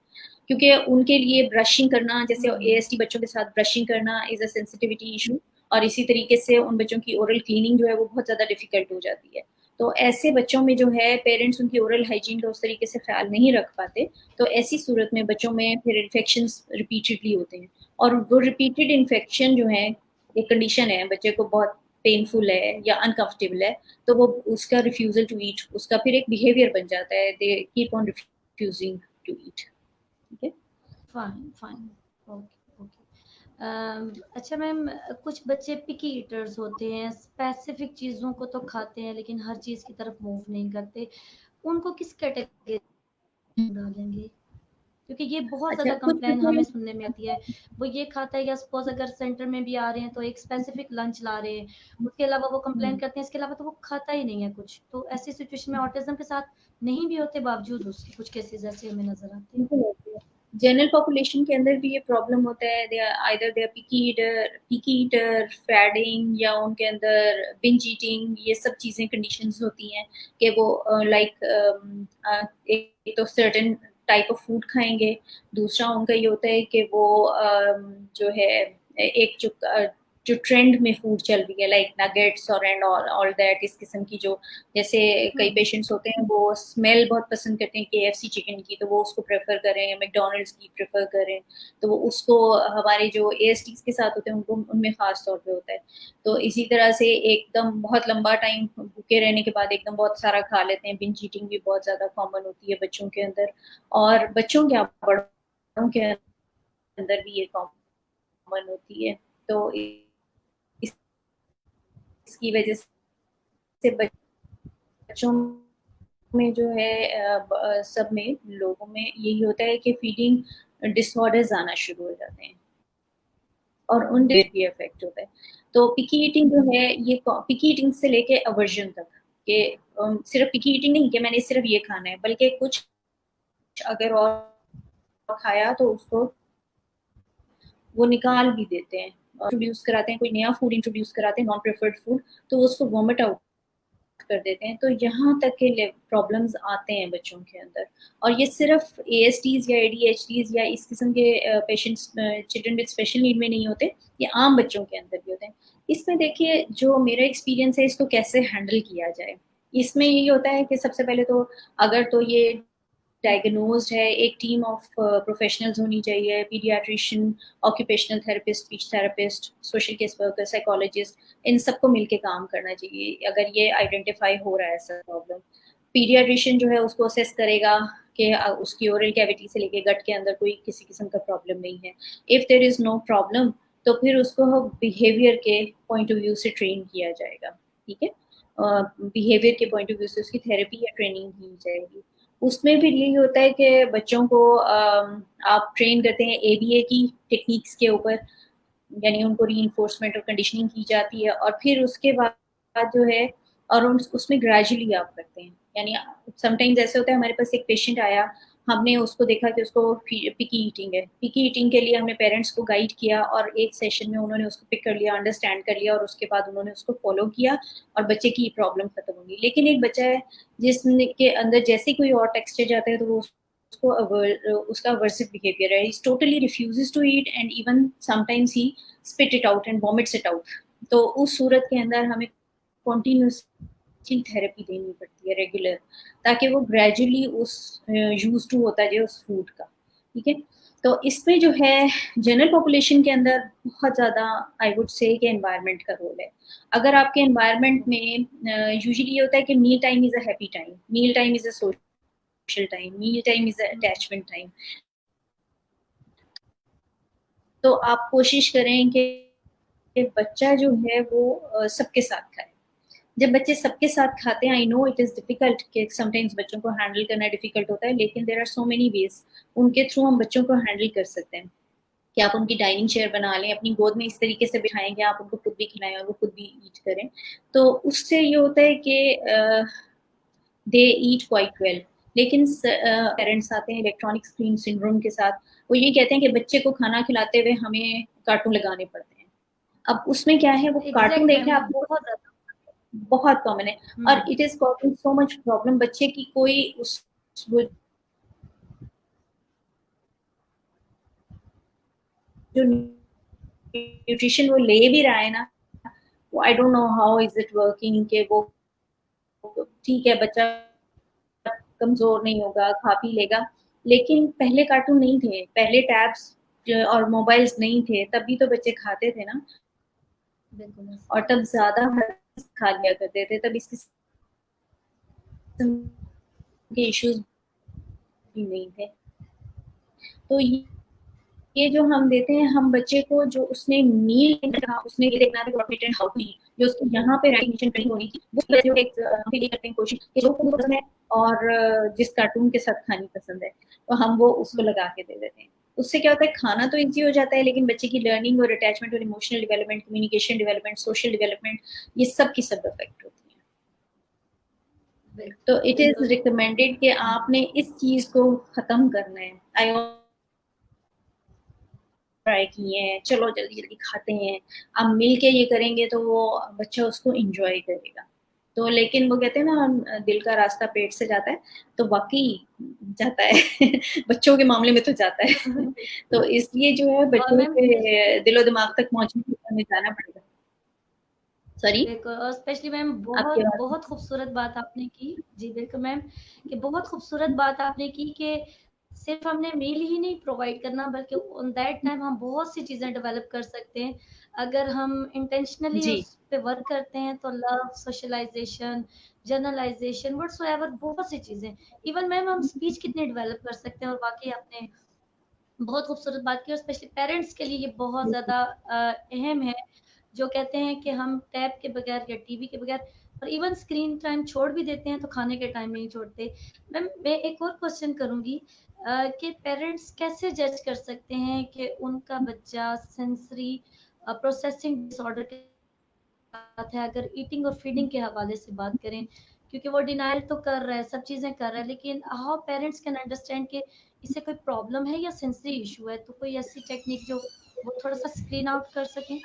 क्योंकि उनके लिए ब्रशिंग करना, जैसे हुँ, एएसटी बच्चों के साथ ब्रशिंग करना इज अ सेंसिटिविटी इशू, और इसी तरीके से उन बच्चों की ओरल क्लीनिंग जो है वो बहुत ज़्यादा डिफिकल्ट हो जाती है। तो ऐसे बच्चों में जो है पेरेंट्स उनकी ओरल हाइजीन का उस तरीके से ख्याल नहीं रख पाते, तो ऐसी सूरत में बच्चों में फिर इन्फेक्शन रिपीटेडली होते हैं। और वो रिपीटेड इन्फेक्शन जो है, एक कंडीशन है, बच्चे को बहुत पेनफुल है या अनकंफर्टेबल है, तो वो उसका रिफ्यूजल टू ईट उसका फिर एक बिहेवियर बन जाता है, they keep on refusing to eat. ठीक है, फाइन, फाइन, ओके, ओके। अच्छा मैम, कुछ बच्चे पिकी ईटर्स होते हैं, स्पेसिफिक चीज़ों को तो खाते हैं लेकिन हर चीज़ की तरफ मूव नहीं करते। उनको किस कैटेगरी में डालेंगे? क्योंकि ये बहुत अच्छा ज़्यादा कुछ कंप्लेन बच्चे, हमें सुनने में आती है। वो ये खाता है या सपोज़ अगर सेंटर में भी आ रहे हैं तो एक स्पेसिफिक लंच ला रहे हैं, उसके अलावा वो कंप्लेन करते हैं, इसके अलावा तो वो खाता ही नहीं है कुछ। तो ऐसी सिचुएशन में ऑटिज़्म के साथ नहीं भी होते बावजूद उसके कुछ केसेज़ ऐसे हमें नज़र आते हैं। जनरल पॉपुलेशन के अंदर भी ये प्रॉब्लम होता है, they are either they are picky eater, feeding, या उनके अंदर बिंज ईटिंग, ये सब चीजें कंडीशंस होती हैं कि वो एक तो सर्टेन टाइप ऑफ फूड खाएंगे, दूसरा उनका ये होता है कि वो जो है एक जो ट्रेंड में फूड चल रही है लाइक नगेट्स और एंड ऑल दैट, इस किस्म की जो, जैसे कई हुँ, पेशेंट्स होते हैं वो स्मेल बहुत पसंद करते हैं केएफसी चिकन की, तो वो उसको प्रेफर करें, या मैकडोनल्ड्स की प्रेफर करें, तो वो उसको, हमारे जो एएसटीज के साथ होते हैं उनको उनमें खास तौर पे होता है। तो इसी तरह से एकदम बहुत लंबा टाइम भूखे रहने के बाद एकदम बहुत सारा खा लेते हैं, बिंज ईटिंग भी बहुत ज्यादा कॉमन होती है बच्चों के अंदर। और बच्चों क्या, बड़ों के अंदर भी ये कॉमन होती है। तो इसकी वजह से बच्चों में जो है सब में लोगों में यही होता है कि फीडिंग डिसऑर्डर्स आना शुरू हो जाते हैं और उन पे भी इफेक्ट होता है। तो पिकी ईटिंग जो है ये पिकी ईटिंग से लेके अवर्जन तक कि सिर्फ पिकी ईटिंग नहीं कि मैंने सिर्फ ये खाना है, बल्कि कुछ अगर और खाया तो उसको वो निकाल भी देते हैं, इंट्रोड्यूस कराते हैं, कोई नया फूड इंट्रोड्यूस कराते हैं नॉन प्रेफर्ड फूड, तो उसको वॉमिट आउट कर देते हैं। तो यहाँ तक के प्रॉब्लम्स आते हैं बच्चों के अंदर। और ये सिर्फ ASDs या ADHDs या इस किस्म के patients children with special need में नहीं होते, ये आम बच्चों के अंदर भी होते हैं। इसमें देखिए जो मेरा एक्सपीरियंस है इसको कैसे हैंडल किया जाए, इसमें यही होता है कि सबसे पहले तो अगर तो ये डायग्नोज्ड है, एक टीम ऑफ प्रोफेशनल्स होनी चाहिए, paediatrician, occupational therapist, speech therapist, social case worker, psychologist, इन सबको मिलके काम करना चाहिए अगर ये आइडेंटिफाई हो रहा है ऐसा प्रॉब्लम। पीडियाट्रिशियन जो है उसको असेस करेगा कि उसकी ओरल कैविटी से लेके गट के अंदर कोई किसी किस्म का प्रॉब्लम नहीं है। If there is no problem तो फिर उसको बिहेवियर के पॉइंट ऑफ व्यू से ट्रेन किया जाएगा, ठीक है। बिहेवियर के पॉइंट ऑफ व्यू से उसकी थेरेपी या ट्रेनिंग की जाएगी। उसमें भी यही होता है कि बच्चों को आप ट्रेन करते हैं ABA की टेक्निक्स के ऊपर, यानी उनको रीइंफोर्समेंट और कंडीशनिंग की जाती है, और फिर उसके बाद जो है और उसमें ग्रेजुअली आप करते हैं। यानी समटाइम्स ऐसे होता है, हमारे पास एक पेशेंट आया, हमने उसको देखा कि उसको पिकी ईटिंग है, पिकी ईटिंग के लिए हमने पेरेंट्स को गाइड किया और एक सेशन में उन्होंने उसको पिक कर लिया, अंडरस्टैंड कर लिया, और उसके बाद उन्होंने उसको फॉलो किया और बच्चे की प्रॉब्लम खत्म होगी। लेकिन एक बच्चा है जिसके अंदर जैसे कोई और टेक्सचर जाता है तो वो उसको उसका अवर्सिव बिहेवियर है, is totally refuses to eat and even sometimes he spit it out and vomits it out. तो उस सूरत के अंदर हमें कॉन्टिन्यूसली थेरेपी देनी पड़ती है रेगुलर, ताकि वो ग्रेजुअली उस यूज टू होता जाए उस फूड का, ठीक है। तो इसमें जो है जनरल पॉपुलेशन के अंदर बहुत ज़्यादा आई वुड से कि एनवायरनमेंट का रोल है। अगर आपके एनवायरनमेंट में यूजुअली ये होता है कि meal time is a happy time, meal time is a social time, meal time is a attachment time. तो आप कोशिश करें कि बच्चा जो है वो सबके साथ खाए। जब बच्चे सबके साथ खाते हैं, I know it is difficult कि समटाइम्स बच्चों को हैंडल करना डिफिकल्ट होता है, लेकिन there are so many ways उनके थ्रू हम बच्चों को हैंडल कर सकते हैं। कि आप उनकी डाइनिंग चेयर बना लें, अपनी गोद में इस तरीके से बिठाएं कि आप उनको खुद भी खिलाएं और वो खुद भी ईट करें। तो उससे ये होता है कि दे ईट क्वाइट वेल। लेकिन पेरेंट्स आते हैं इलेक्ट्रॉनिक स्क्रीन सिंड्रोम के साथ, वो ये कहते हैं कि बच्चे को खाना खिलाते हुए हमें कार्टून लगाने पड़ते हैं। अब उसमें क्या है, वो कार्टून एग्जैक्ट देखे मैम, आप, बहुत ज्यादा। बहुत कॉमन है। और it is causing so much problem, बच्चे की कोई उस जो न्यूट्रिशन वो ले भी रहा है ना, वो I don't know how is it working के वो, ठीक है बच्चा कमजोर नहीं होगा, खा पी लेगा। लेकिन पहले कार्टून नहीं थे, पहले टैब्स और मोबाइल्स नहीं थे, तभी तो बच्चे खाते थे ना, बिल्कुल। और तब ज्यादा खा लिया करते थे, तब इस के इश्यूज भी नहीं थे। तो ये जो हम देते हैं, हम बच्चे को जो उसने मील कहा, उसने ये देखना है what and how to eat, जो उसको यहाँ पे राइट ट्रेनिंग होनी थी, वो जो एक ये करते हैं कोशिश कि जो फूड पसंद है और जिस कार्टून के साथ खानी पसंद है, तो हम वो उसको लगा के दे देते हैं। उससे क्या होता है, खाना तो इजी हो जाता है, लेकिन बच्चे की लर्निंग और अटैचमेंट और emotional development, communication development, social development, ये सब की सब इफेक्ट होती है। तो इट इज रिकमेंडेड कि आपने इस चीज को खत्म करना है। आई ट्राई किए हैं, चलो जल्दी जल्दी खाते हैं, अब मिल के ये करेंगे तो वो बच्चा उसको इंजॉय करेगा। तो लेकिन वो कहते हैं ना, दिल का रास्ता पेट से जाता है, तो वाकई जाता है बच्चों के मामले में तो जाता है तो इसलिए जो है और बच्चों मैम के दिलो दिमाग तक पहुंचने के लिए हमें जाना पड़ेगा। सॉरी, बिल्कुल, और स्पेशली मैम आपकी बहुत आवाज। बहुत खूबसूरत बात आपने की। जी बिल्कुल मैम, कि बहुत खूबसूरत बात आपने की कि सिर्फ हमने मील ही नहीं प्रोवाइड करना, बल्कि ऑन दैट टाइम हम बहुत सी चीज़ें डेवलप कर सकते हैं अगर हम इंटेंशनली जी, उस पे वर्क करते हैं। तो लव, सोशलाइजेशन, जर्नलाइजेशन, व्हाटसोएवर, बहुत सी चीज़ें। इवन मैम हम स्पीच कितनी डेवलप कर सकते हैं। और वाकई आपने बहुत खूबसूरत बात की और स्पेशली पेरेंट्स के लिए ये बहुत ज़्यादा अहम है, जो कहते हैं कि हम टैब के बगैर या टीवी के बगैर और इवन स्क्रीन टाइम छोड़ भी देते हैं तो खाने के टाइम नहीं छोड़ते। मैम मैं एक और क्वेश्चन करूँगी कि पेरेंट्स कैसे जज कर सकते हैं कि उनका बच्चा सेंसरी प्रोसेसिंग डिसऑर्डर के साथ है, अगर ईटिंग और फीडिंग के हवाले से बात करें, क्योंकि वो डिनायल तो कर रहा है, सब चीज़ें कर रहा है, लेकिन हाउ पेरेंट्स कैन अंडरस्टैंड कि इससे कोई प्रॉब्लम है या सेंसरी इशू है, तो कोई ऐसी टेक्निक जो वो थोड़ा-सा स्क्रीन आउट कर सकें?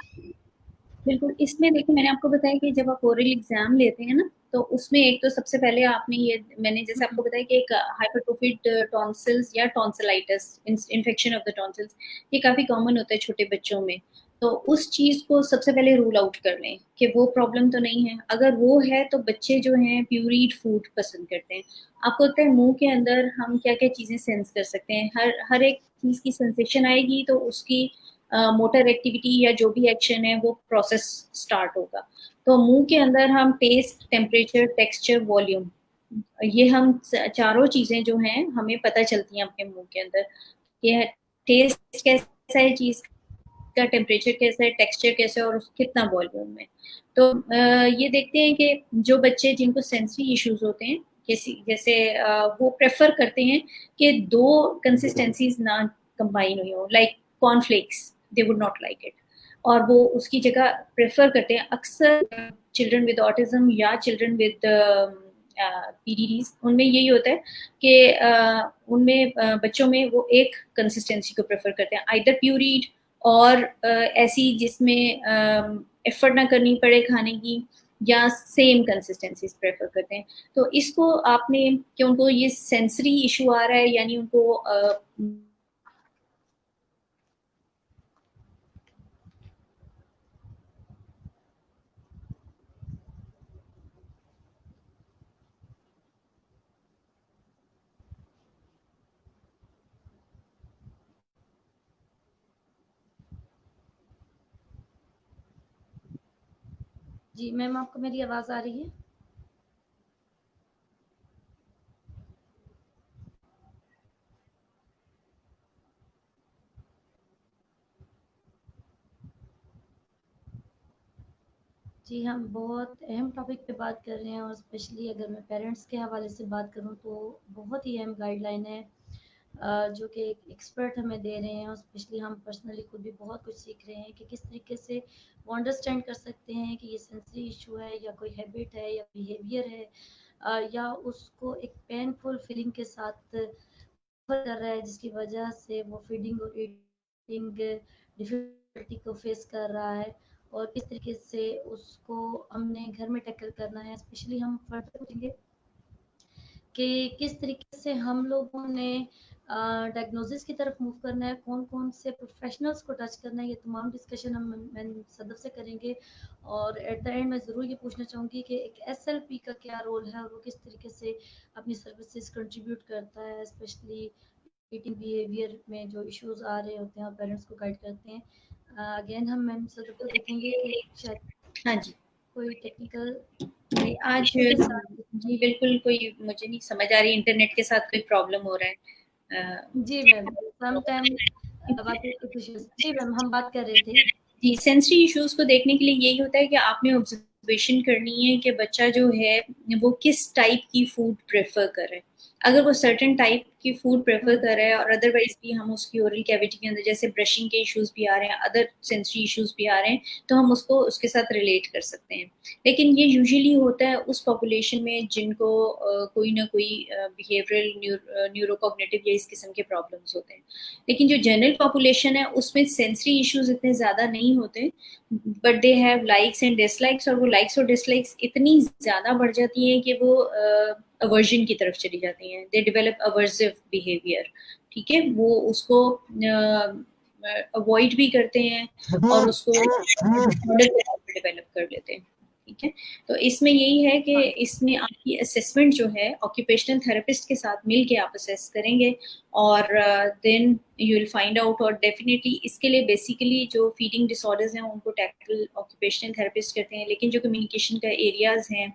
बिल्कुल, इसमें देखिए मैंने आपको बताया कि जब आप ओरल एग्जाम लेते हैं ना, तो उसमें एक तो सबसे पहले आपने ये, मैंने जैसे आपको बताया कि एक हाइपरट्रोफिड टॉन्सिल्स या tonsillitis, infection of the tonsils, ये काफी कॉमन होता है छोटे बच्चों में। तो उस चीज को सबसे पहले रूल आउट कर लें कि वो प्रॉब्लम तो नहीं है। अगर वो है तो बच्चे जो हैं प्यूरीड फूड पसंद करते हैं। आपको पता है मुंह के अंदर हम क्या क्या चीजें सेंस कर सकते हैं, हर हर एक चीज की सेंसेशन आएगी तो उसकी मोटर एक्टिविटी या जो भी एक्शन है वो प्रोसेस स्टार्ट होगा। तो मुंह के अंदर हम टेस्ट, टेम्परेचर, टेक्सचर, वॉल्यूम, ये हम चारों चीजें जो हैं हमें पता चलती हैं अपने मुंह के अंदर। ये टेस्ट कैसा है चीज का, टेम्परेचर कैसा है, टेक्सचर कैसा है और कितना वॉल्यूम है। तो ये देखते हैं कि जो बच्चे जिनको सेंसरी इश्यूज होते हैं, जैसे वो प्रेफर करते हैं कि दो कंसिस्टेंसीज ना कंबाइन हुई हो, like cornflakes, they would not like it, और वो उसकी जगह प्रेफर करते हैं अक्सर चिल्ड्रन विद ऑटिज्म या चिल्ड्रन विद पीडीडीज, उनमें यही होता है कि उनमें बच्चों में वो एक कंसिस्टेंसी को प्रेफर करते हैं, आइदर प्यूरीड और ऐसी जिसमें एफर्ट ना करनी पड़े खाने की, या सेम कंसिस्टेंसीज प्रेफर करते हैं। तो इसको आपने कि उनको ये सेंसरी इशू आ रहा है, यानी उनको जी, मैम आपको मेरी आवाज़ आ रही है? जी, हम बहुत अहम टॉपिक पे बात कर रहे हैं और स्पेशली अगर मैं पेरेंट्स के हवाले से बात करूँ तो बहुत ही अहम गाइडलाइन है जो कि एक एक्सपर्ट हमें दे रहे हैं और स्पेशली हम पर्सनली खुद भी बहुत कुछ सीख रहे हैं कि किस तरीके से वो अंडरस्टैंड कर सकते हैं कि ये सेंसरी इशू है या कोई हैबिट है या बिहेवियर है, या उसको एक पेनफुल फीलिंग के साथ कर रहा है जिसकी वजह से वो फीडिंग और ईटिंग डिफिकल्टी को फेस कर रहा है, और किस तरीके से उसको हमने घर में टैकल करना है। स्पेशली हम फर्दर पूछेंगे कि किस तरीके से हम लोगों ने डायग्नोसिस की तरफ मूव करना है, कौन-कौन से प्रोफेशनल्स को टच करना है, ये तमाम डिस्कशन हम मैम सदफ से करेंगे। और एट द एंड मैं ज़रूर ये पूछना चाहूँगी कि एक एसएलपी का क्या रोल है और वो किस तरीके से अपनी सर्विसेज कंट्रीब्यूट करता है, स्पेशली ईटिंग बिहेवियर में जो इश्यूज़ आ रहे होते हैं और पेरेंट्स को गाइड करते हैं। अगेन हम मैम सदफ को देखेंगे कि शायद हाँ जी, कोई टेक्निकल जी आज इश्यू के साथ। जी बिल्कुल, कोई मुझे नहीं समझ आ रही, इंटरनेट के साथ कोई प्रॉब्लम हो रहा है। जी मैम, सम टाइम बाकी इश्यूज़। जी मैम, हम बात कर रहे थे। जी, सेंसरी इश्यूज को देखने के लिए यही होता है कि आपने ऑब्जर्वेशन करनी है कि बच्चा जो है वो किस टाइप की फूड प्रेफर कर रहा है। अगर वो सर्टेन टाइप की फूड प्रेफर कर रहा है और अदरवाइज भी हम उसकी ओरल कैविटी के अंदर जैसे ब्रशिंग के इश्यूज भी आ रहे हैं, अदर सेंसरी इश्यूज भी आ रहे हैं, तो हम उसको उसके साथ रिलेट कर सकते हैं। लेकिन ये यूजुअली होता है उस पॉपुलेशन में जिनको कोई ना कोई बिहेवियरल न्यूरोकॉग्निटिव या इस किस्म के प्रॉब्लम्स होते हैं। लेकिन जो जनरल पॉपुलेशन है उसमें सेंसरी इश्यूज इतने ज़्यादा नहीं होते, but they have likes and dislikes, और वो लाइक्स और डिसलाइक्स इतनी ज़्यादा बढ़ जाती हैं कि वो अवर्जन की तरफ चली जाती हैं, दे डेवलप अवर्सिव बिहेवियर। ठीक है, वो उसको अवॉइड भी करते हैं और उसको डेवलप कर लेते हैं। ठीक है, तो इसमें यही है कि इसमें आपकी असेसमेंट जो है ऑक्यूपेशनल थेरेपिस्ट के साथ मिल के आप असेस करेंगे और then you will find out. और डेफिनेटली इसके लिए बेसिकली जो फीडिंग डिसऑर्डर्स हैं उनको टैकल ऑक्यूपेशनल थेरेपिस्ट करते हैं, लेकिन जो कम्युनिकेशन का एरियाज हैं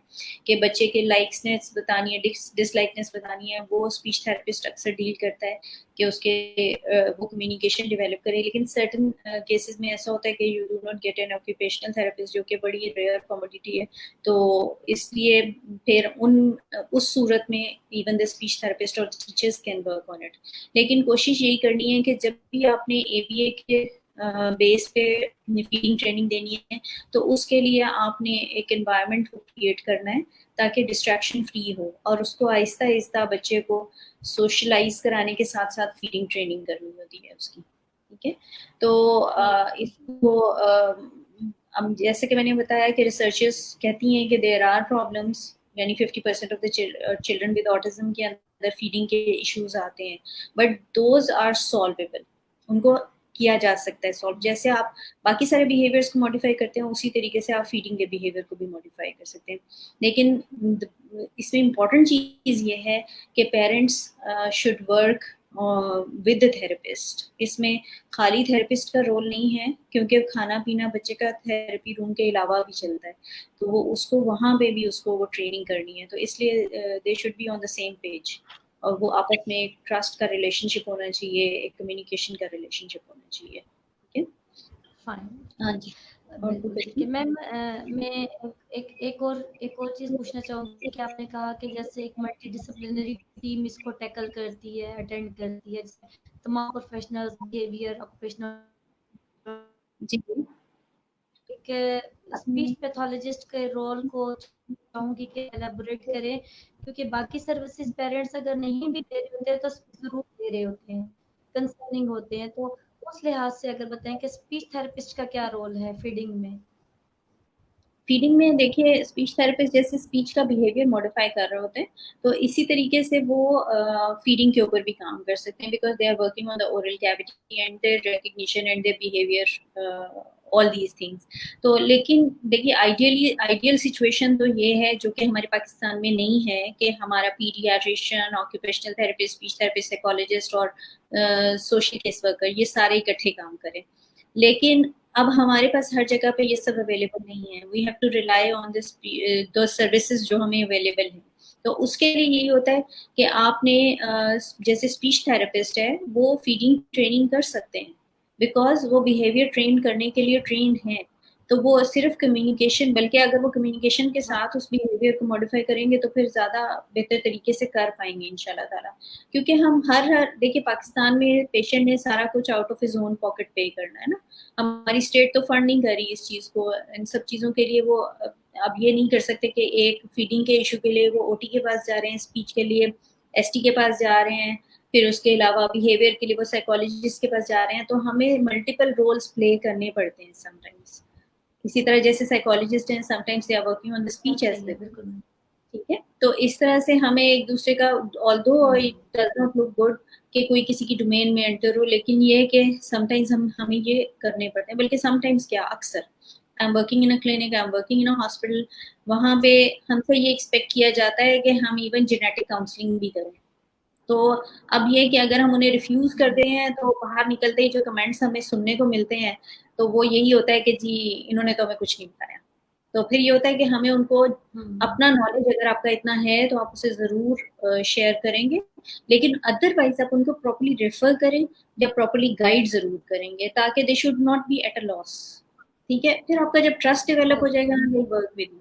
कि बच्चे के लाइक्सनेस बतानी है, डिसलाइकनेस बतानी है, वो स्पीच थेरेपिस्ट अक्सर डील करता है कि उसके वो कम्युनिकेशन डेवलप करे। लेकिन सर्टन केसेस में ऐसा होता है कि you do not get an occupational therapist, जो कि बड़ी रेयर कमोडिटी है। तो इसलिए फिर उस सूरत में इवन द स्पीच थेरेपिस्ट और teachers can work on it. लेकिन कोशिश यही करनी है कि जब भी आपने एबीए के बेस पे फीडिंग ट्रेनिंग देनी है तो उसके लिए आपने एक एनवायरनमेंट को क्रिएट करना है ताकि डिस्ट्रैक्शन फ्री हो, और उसको आहिस्ता आहिस्ता बच्चे को सोशलाइज कराने के साथ साथ फीडिंग ट्रेनिंग करनी होती है उसकी। ठीक है, तो इसको अब जैसे कि मैंने बताया कि रिसर्चर्स कहती हैं कि देयर आर प्रॉब्लम्स, यानी 50% of the children with autism के अंदर फीडिंग के इश्यूज आते हैं, बट दोज आर सॉल्वेबल, उनको किया जा सकता है सॉल्व। जैसे आप बाकी सारे बिहेवियर्स को मॉडिफाई करते हैं उसी तरीके से आप फीडिंग के बिहेवियर को भी मॉडिफाई कर सकते हैं। लेकिन इसमें इम्पॉर्टेंट चीज़ ये है कि parents should work with the therapist. इसमें खाली थेरेपिस्ट का रोल नहीं है, क्योंकि खाना पीना बच्चे का थेरेपी रूम के अलावा भी चलता है, तो वो उसको वहाँ पे भी उसको वो ट्रेनिंग करनी है। तो इसलिए they should be on the same page, और वो आपस में एक ट्रस्ट का रिलेशनशिप होना चाहिए, एक कम्युनिकेशन का रिलेशनशिप होना चाहिए। ठीक है, फाइन। हाँ जी। और बिल्कुल ठीक है मैम। मैं एक और चीज़ पूछना चाहूँगी कि आपने कहा कि जैसे एक मल्टी डिसिप्लिनरी टीम इसको टैकल करती है, अटेंड करती है, जिसमें तमाम प्रोफेशनल्स, बिहेवियर, ऑक्यूपेशनल, जी एक स्पीच पैथोलॉजिस्ट के रोल को चाहूँगी कि एलैबोरेट करें, क्योंकि बाकी सर्विसेज पेरेंट्स अगर नहीं भी दे रहे होते हैं तो ज़रूर दे रहे होते हैं, कंसर्निंग होते हैं। तो उस लिहाज से अगर बताएं कि स्पीच थेरेपिस्ट का क्या रोल है फीडिंग में? फीडिंग में देखिए, स्पीच थेरेपिस्ट जैसे स्पीच का बिहेवियर मॉडिफाई कर रहे होते हैं, तो इसी तरीके से वो फीडिंग के ऊपर भी काम कर सकते हैं, because they are working on the oral cavity and their recognition and their behaviour, all these things. तो लेकिन देखिए, आइडियल सिचुएशन तो ये है, जो कि हमारे पाकिस्तान में नहीं है, कि हमारा paediatrician, occupational therapist, speech therapist, psychologist और सोशल केस वर्कर ये सारे इकट्ठे काम करें। लेकिन अब हमारे पास हर जगह पे ये सब अवेलेबल नहीं है। We have to rely on this दो सर्विसेज जो हमें अवेलेबल हैं। तो उसके लिए यही होता है कि आपने जैसे स्पीच थेरेपिस्ट है वो फीडिंग ट्रेनिंग कर सकते हैं, बिकॉज वो बिहेवियर ट्रेन करने के लिए ट्रेंड हैं। तो वो सिर्फ कम्युनिकेशन, बल्कि अगर वो कम्युनिकेशन के साथ उस बिहेवियर को मॉडिफाई करेंगे तो फिर ज़्यादा बेहतर तरीके से कर पाएंगे इंशाल्लाह ताला। क्योंकि हम हर देखिए, पाकिस्तान में पेशेंट ने सारा कुछ out of his own pocket पे करना है ना, हमारी स्टेट तो फंड नहीं कर रही इस चीज़ को, इन सब चीज़ों के लिए। वो अब ये नहीं कर सकते कि एक फीडिंग के इशू के लिए वो ओटी के पास जा रहे हैं, स्पीच के लिए एसटी के पास जा रहे हैं, फिर उसके अलावा बिहेवियर के लिए वो साइकोलॉजिस्ट के पास जा रहे हैं। तो हमें मल्टीपल रोल्स प्ले करने पड़ते हैं समटाइम्स। इसी तरह जैसे साइकोलॉजिस्ट हैं, sometimes they are working on the speech as well. बिल्कुल। ठीक है, तो इस तरह से हमें एक दूसरे का, although it does not look good कि कोई किसी की डोमेन में एंटर हो, लेकिन ये है कि समटाइम्स हमें ये करने पड़ते हैं, बल्कि समटाइम्स क्या, अक्सर I am working in a clinic, I am working in a hospital, वहाँ पे हमसे ये एक्सपेक्ट किया जाता है कि हम इवन जेनेटिक काउंसलिंग भी करें। तो अब ये कि अगर हम उन्हें रिफ्यूज कर दे हैं तो बाहर निकलते ही जो कमेंट्स हमें सुनने को मिलते हैं, तो वो यही होता है कि जी इन्होंने तो हमें कुछ नहीं बताया। तो फिर ये होता है कि हमें उनको, अपना नॉलेज अगर आपका इतना है तो आप उसे ज़रूर शेयर करेंगे, लेकिन अदरवाइज आप उनको प्रॉपर्ली रेफर करें या प्रॉपर्ली गाइड ज़रूर करेंगे, ताकि they should not be at a loss. ठीक है, फिर आपका जब ट्रस्ट डेवलप हो जाएगा, विल वर्क विद यू।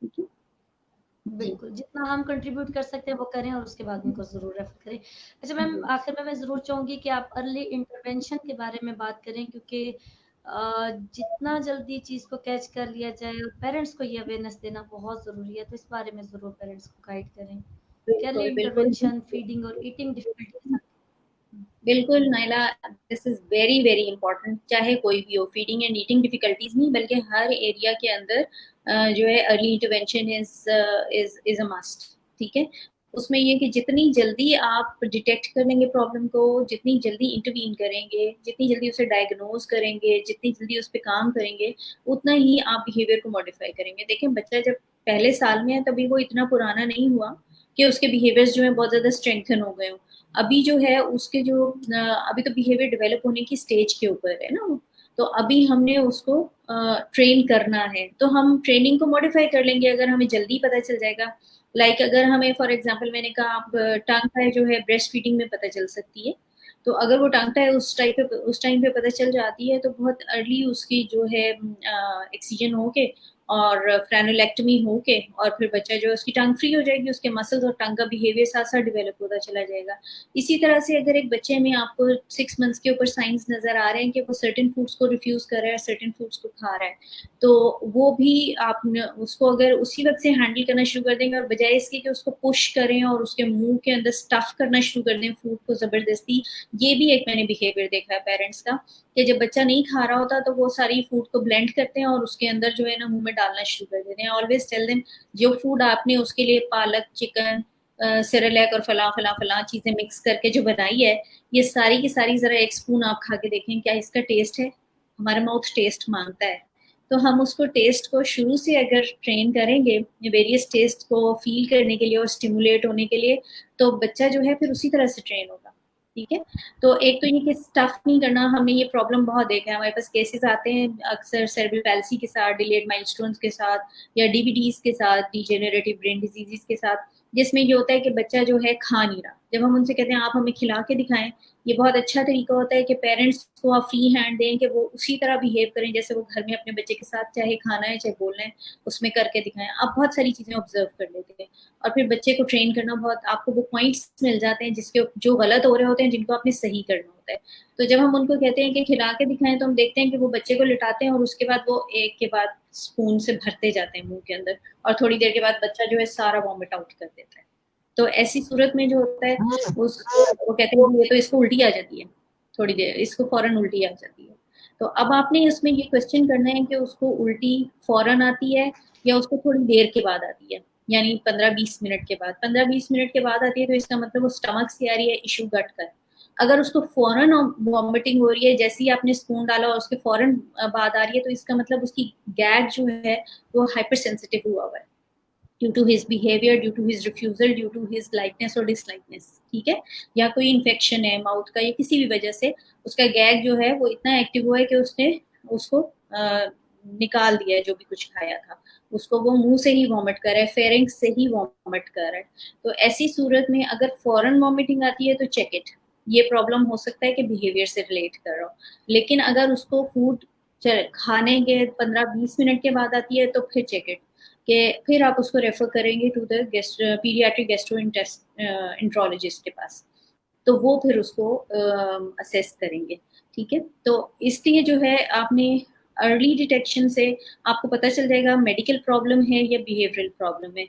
ठीक है, बिल्कुल, जितना हम कंट्रीब्यूट कर सकते हैं वो करें और उसके बाद उनको ज़रूर रेफर करें। अच्छा मैम, आखिर में मैं ज़रूर चाहूँगी कि आप अर्ली इंटरवेंशन के बारे में बात करें, क्योंकि जितना जल्दी चीज़ को कैच कर लिया जाए, और पेरेंट्स को ये अवेयरनेस देना बहुत ज़रूरी है, तो इस बारे में ज़रूर पेरेंट्स को गाइड करें कि अर्ली बिल्कुल बिल्कुल इंटरवेंशन, फीडिंग और ईटिंग डिफिकल्टीज। बिल्कुल Naila, this is very very important. चाहे कोई भी हो, फीडिंग एंड ईटिंग डिफिकल्टीज नहीं, बल्कि हर एरिया के अंदर जो है early intervention is a must. ठीक है, उसमें ये कि जितनी जल्दी आप डिटेक्ट कर लेंगे प्रॉब्लम को, जितनी जल्दी इंटरवीन करेंगे, जितनी जल्दी उसे डायग्नोज करेंगे, जितनी जल्दी उस पर काम करेंगे, उतना ही आप बिहेवियर को मॉडिफाई करेंगे। देखें, बच्चा जब पहले साल में है तभी वो इतना पुराना नहीं हुआ कि उसके बिहेवियर्स जो है बहुत ज्यादा स्ट्रेंथन हो गए हों। अभी जो है उसके जो अभी तो बिहेवियर डेवलप होने की स्टेज के ऊपर है ना, तो अभी हमने उसको ट्रेन करना है, तो हम ट्रेनिंग को मॉडिफाई कर लेंगे अगर हमें जल्दी पता चल जाएगा। लाइक अगर हमें फॉर एग्जांपल मैंने कहा आप टंग टाई जो है ब्रेस्ट फीडिंग में पता चल सकती है, तो अगर वो टंग टाई उस टाइम पे पता चल जाती है तो बहुत अर्ली उसकी जो है एक्सीजन होके और फ्रेनुलेक्टमी होके और फिर बच्चा जो है उसकी टंग फ्री हो जाएगी, उसके मसल्स और टंग का बिहेवियर साथ साथ डेवलप होता चला जाएगा। इसी तरह से अगर एक बच्चे में आपको 6 मंथ्स के ऊपर साइंस नजर आ रहे हैं कि वो सर्टेन फूड्स को रिफ्यूज कर रहा है, सर्टेन फूड्स को खा रहा है, तो वो भी आप उसको अगर उसी वक्त से हैंडल करना शुरू कर देंगे और बजाय इसके कि उसको पुश करें और उसके मुंह के अंदर स्टफ करना शुरू कर दें फूड को जबरदस्ती, ये भी एक मैंने बिहेवियर देखा है पेरेंट्स का कि जब बच्चा नहीं खा रहा होता तो वो सारी फूड को ब्लेंड करते हैं और उसके अंदर जो है ना मुंह में डालना शुरू कर देते हैं। ऑलवेज टेल देम जो फूड आपने उसके लिए पालक, चिकन, सेरेलैक और फला फला फला चीजें मिक्स करके जो बनाई है, ये सारी की सारी जरा एक स्पून आप खा के देखें क्या इसका टेस्ट है। हमारा माउथ टेस्ट मांगता है, तो हम उसको टेस्ट को शुरू से अगर ट्रेन करेंगे वेरियस टेस्ट को फील करने के लिए और स्टिमुलेट होने के लिए, तो बच्चा जो है फिर उसी तरह से ट्रेन होगा। ठीक है, तो एक तो ये कि स्टफ नहीं करना, हमने ये प्रॉब्लम बहुत देखा है, हमारे पास केसेस आते हैं अक्सर सेरेब्रल पैल्सी के साथ, डिलेड माइलस्टोन्स के साथ, या डीबीडीज के साथ, डीजेनरेटिव ब्रेन डिजीजेस के साथ, जिसमें ये होता है कि बच्चा जो है खा नहीं रहा। जब हम उनसे कहते हैं आप हमें खिला के दिखाएं, ये बहुत अच्छा तरीका होता है कि पेरेंट्स को आप फ्री हैंड दें कि वो उसी तरह बिहेव करें जैसे वो घर में अपने बच्चे के साथ चाहे खाना है चाहे बोलना है उसमें करके दिखाएं। आप बहुत सारी चीजें ऑब्जर्व कर लेते हैं और फिर बच्चे को ट्रेन करना बहुत, आपको वो पॉइंट्स मिल जाते हैं जिसके जो गलत हो रहे होते हैं जिनको आपने सही करना होता है। तो जब हम उनको कहते हैं कि खिला के दिखाएं तो हम देखते हैं कि वो बच्चे को लिटाते हैं और उसके बाद वो एक के बाद स्पून से भरते जाते हैं मुंह के अंदर, और थोड़ी देर के बाद बच्चा जो है सारा वॉमिट आउट कर देता है। तो ऐसी सूरत में जो होता है उसको वो कहते हैं ये तो इसको उल्टी आ जाती है, थोड़ी देर इसको फौरन उल्टी आ जाती है। तो अब आपने इसमें ये क्वेश्चन करना है कि उसको उल्टी फौरन आती है या उसको थोड़ी देर के बाद आती है, यानी 15-20 मिनट के बाद। 15-20 मिनट के बाद आती है तो इसका मतलब वो स्टमक से आ रही है, इशू गट का। अगर उसको फौरन वॉमिटिंग हो रही है जैसे ही आपने स्पून डाला और उसके फौरन बाद आ रही है, तो इसका मतलब उसकी गैग जो है वो हाइपर सेंसिटिव हुआ हुआ है due to his behaviour, due to his refusal, due to his likeness और डिसलाइकनेस। ठीक है, या कोई इन्फेक्शन है माउथ का या किसी भी वजह से उसका गैग जो है वो इतना एक्टिव हुआ है कि उसने उसको निकाल दिया है जो भी कुछ खाया था, उसको वो मुंह से ही वॉमिट कर रहा है, फेरिंग्स से ही वॉमिट कर रहा है। तो ऐसी सूरत में अगर फौरन वॉमिटिंग आती है तो चेक इट, ये प्रॉब्लम हो सकता है कि बिहेवियर से रिलेट कर रहा हो। लेकिन अगर उसको फूड खाने के 15-20 मिनट के बाद आती है तो फिर चेक इट, कि फिर आप उसको रेफर करेंगे टू द पीडियाट्रिक गैस्ट्रोएंटरोलॉजिस्ट के पास, तो वो फिर उसको असेस करेंगे। ठीक है, तो इसलिए जो है आपने अर्ली डिटेक्शन से आपको पता चल जाएगा मेडिकल प्रॉब्लम है या बिहेवियरल प्रॉब्लम है।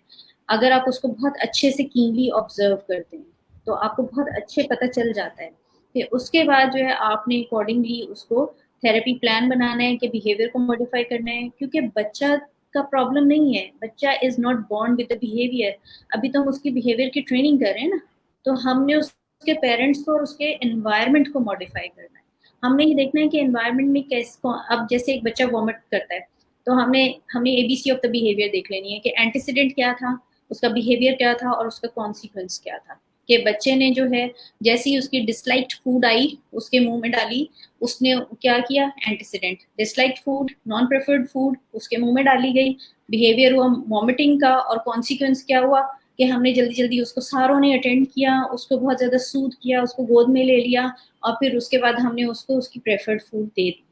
अगर आप उसको बहुत अच्छे से कीनली ऑब्जर्व करते हैं तो आपको बहुत अच्छे पता चल जाता है। फिर उसके बाद जो है आपने अकॉर्डिंगली उसको थेरेपी प्लान बनाना है कि बिहेवियर को मॉडिफाई करना है, क्योंकि बच्चा का प्रॉब्लम नहीं है, बच्चा is not born with the behaviour, अभी तो हम उसकी बिहेवियर की ट्रेनिंग कर रहे हैं ना। तो हमने उसके पेरेंट्स को और उसके एनवायरनमेंट को मॉडिफाई करना है। हमने ये देखना है कि एनवायरनमेंट में कैसे, अब जैसे एक बच्चा वॉमिट करता है तो हमने हमने एबीसी ऑफ द बिहेवियर देख लेनी है कि एंटीसीडेंट क्या था, उसका बिहेवियर क्या था और उसका कॉन्सिक्वेंस क्या था। कि बच्चे ने जो है जैसी उसकी डिसलाइक्ड फूड आई उसके मुंह में डाली, उसने क्या किया, antecedent disliked food, non preferred food उसके मुंह में डाली गई, बिहेवियर हुआ वॉमिटिंग का, और कॉन्सिक्वेंस क्या हुआ कि हमने जल्दी जल्दी उसको सारों ने अटेंड किया, उसको बहुत ज्यादा सूद किया, उसको गोद में ले लिया और फिर उसके बाद हमने उसको उसकी प्रेफर्ड फूड दे दी।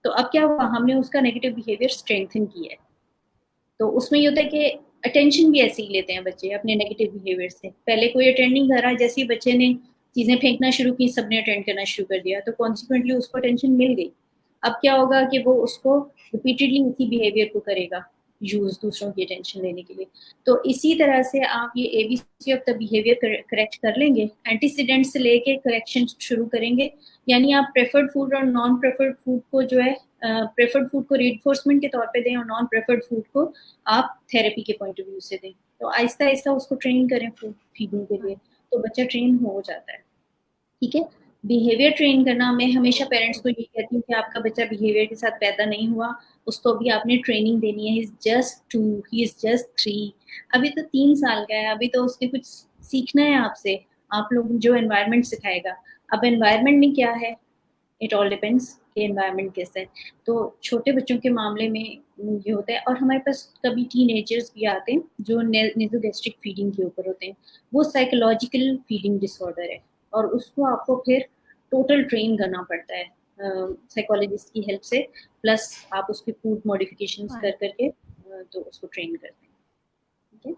तो अब क्या हुआ, हमने उसका नेगेटिव बिहेवियर स्ट्रेंथन किया है। तो उसमें ये होता है कि अटेंशन भी ऐसे ही लेते हैं बच्चे अपने नेगेटिव बिहेवियर से। पहले कोई अटेंड नहीं कर रहा, जैसे ही बच्चे ने चीजें फेंकना शुरू की सबने अटेंड करना शुरू कर दिया, तो कॉन्सिक्वेंटली उसको अटेंशन मिल गई। अब क्या होगा कि वो उसको रिपीटेडली इसी बिहेवियर को करेगा यूज दूसरों की अटेंशन लेने के लिए। तो इसी तरह से आप ये ABC of the behaviour correct कर लेंगे, एंटीसीडेंट से लेके करेक्शन शुरू करेंगे। यानी आप प्रेफर्ड फूड और नॉन प्रेफर्ड फूड को जो है प्रेफर्ड फूड को रीइंफोर्समेंट के तौर पे दें और नॉन प्रेफर्ड फूड को आप थेरेपी के पॉइंट ऑफ व्यू से दें। तो आहिस्ता आहिस्ता उसको ट्रेन करें फूड फीडिंग के लिए, तो बच्चा ट्रेन हो जाता है। ठीक है, बिहेवियर ट्रेन करना, मैं हमेशा पेरेंट्स को ये कहती हूँ कि आपका बच्चा बिहेवियर के साथ पैदा नहीं हुआ, उसको भी आपने ट्रेनिंग देनी है। He is just 2, he is just 3, अभी तो 3 साल का है, अभी तो उसने कुछ सीखना है आपसे। आप लोग जो एनवायरनमेंट सिखाएगा। अब एनवायरनमेंट में क्या है, इट ऑल डिपेंड्स कि एनवायरनमेंट कैसा है। तो छोटे बच्चों के मामले में ये होता है, और हमारे पास कभी टीनेजर्स भी आते हैं जो नेज़ोगैस्ट्रिक फीडिंग के ऊपर होते हैं। वो साइकोलॉजिकल फीडिंग डिसऑर्डर है, और उसको आपको फिर टोटल ट्रेन करना पड़ता है साइकोलॉजिस्ट की हेल्प से, प्लस आप उसके फूड मॉडिफिकेशंस कर करके तो उसको ट्रेन करते हैं। ठीक है,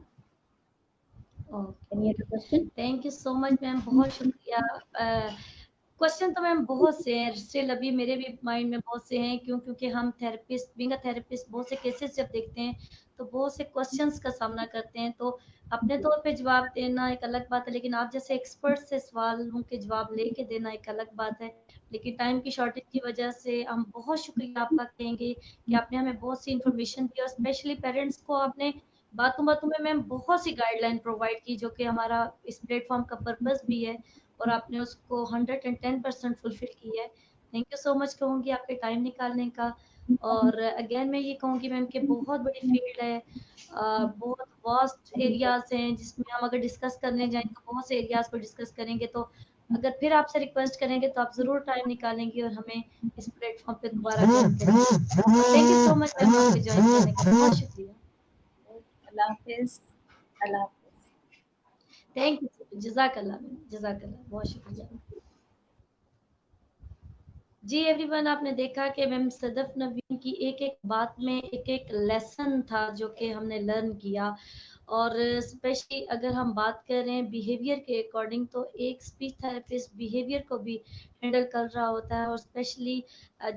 any other question? Thank you so much ma'am, बहुत शुक्रिया। क्वेश्चन तो मैम बहुत से हैं, स्टिल अभी मेरे भी माइंड में बहुत से हैं, क्योंकि हम थेरेपिस्ट, बीइंग अ थेरेपिस्ट, बहुत से केसेस जब देखते हैं तो बहुत से क्वेश्चंस का सामना करते हैं। तो अपने तौर पे जवाब देना एक अलग बात है, लेकिन आप जैसे एक्सपर्ट से सवालों के जवाब लेके देना एक अलग बात है। लेकिन टाइम की शॉर्टेज की वजह से हम बहुत शुक्रिया आपका कहेंगे कि आपने हमें बहुत सी इन्फॉर्मेशन दी, और स्पेशली पेरेंट्स को आपने बातों बातों में मैम बहुत सी गाइडलाइन प्रोवाइड की, जो कि हमारा इस प्लेटफॉर्म का पर्पस भी है, और आपने उसको 110% फुलफिल किया है। थैंक यू सो मच कहूँगी आपके टाइम निकालने का। और अगेन मैं ये कहूँगी मैम कि बहुत बड़ी फील्ड है, बहुत वास्ट एरियाज हैं, जिसमें हम अगर डिस्कस करने जाएं तो बहुत से एरियाज को डिस्कस करेंगे। तो अगर फिर आपसे रिक्वेस्ट करेंगे तो आप ज़रूर टाइम निकालेंगे और हमें इस प्लेटफॉर्म पे दोबारा ज्वाइन करेंगे। Thank you so much ma'am आपके ज्वाइन करने का, बहुत शुक्रिया। अल्लाह हाफिज़। अल्लाह हाफिज़। थैंक यू, जज़ाकल्लाह मैम, जज़ाकल्लाह, बहुत शुक्रिया। जी एवरीवन, आपने देखा कि मैम सदफ नवीन की एक एक बात में एक एक लेसन था जो कि हमने लर्न किया। और स्पेशली अगर हम बात करें बिहेवियर के अकॉर्डिंग, तो एक स्पीच थेरेपिस्ट बिहेवियर को भी हैंडल कर रहा होता है। और स्पेशली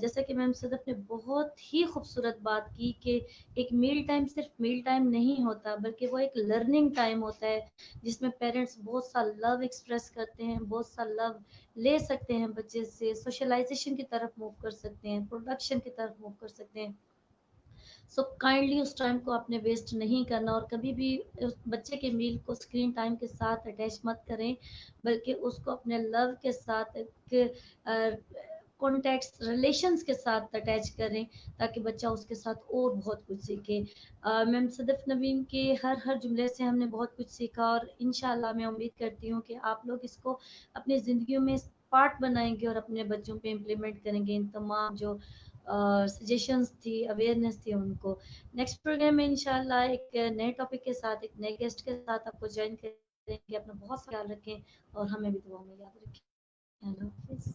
जैसा कि मैम सदफ ने बहुत ही खूबसूरत बात की कि एक मील टाइम सिर्फ मील टाइम नहीं होता, बल्कि वो एक लर्निंग टाइम होता है, जिसमें पेरेंट्स बहुत सा लव एक्सप्रेस करते हैं, बहुत सा लव ले सकते हैं बच्चे से, सोशलाइजेशन की तरफ मूव कर सकते हैं, प्रोडक्शन की तरफ मूव कर सकते हैं। सो काइंडली उस टाइम को आपने वेस्ट नहीं करना, और कभी भी उस बच्चे के मील को स्क्रीन टाइम के साथ अटैच मत करें, बल्कि उसको अपने लव के साथ एक कॉन्टेक्ट्स रिलेशंस के साथ अटैच करें, ताकि बच्चा उसके साथ और बहुत कुछ सीखे। मैम सदफ नवीन के हर हर जुमले से हमने बहुत कुछ सीखा, और इंशाल्लाह मैं उम्मीद करती हूँ कि आप लोग इसको अपनी ज़िंदगियों में पार्ट बनाएंगे और अपने बच्चों पे इम्प्लीमेंट करेंगे इन तमाम जो सजेशंस थी, अवेयरनेस थी उनको। नेक्स्ट प्रोग्राम में इंशाल्लाह एक नए टॉपिक के साथ, एक नए गेस्ट के साथ आपको ज्वाइन करेंगे। अपना बहुत ख्याल रखें और हमें भी दुआ में याद रखें। अल्लाह हाफिज़।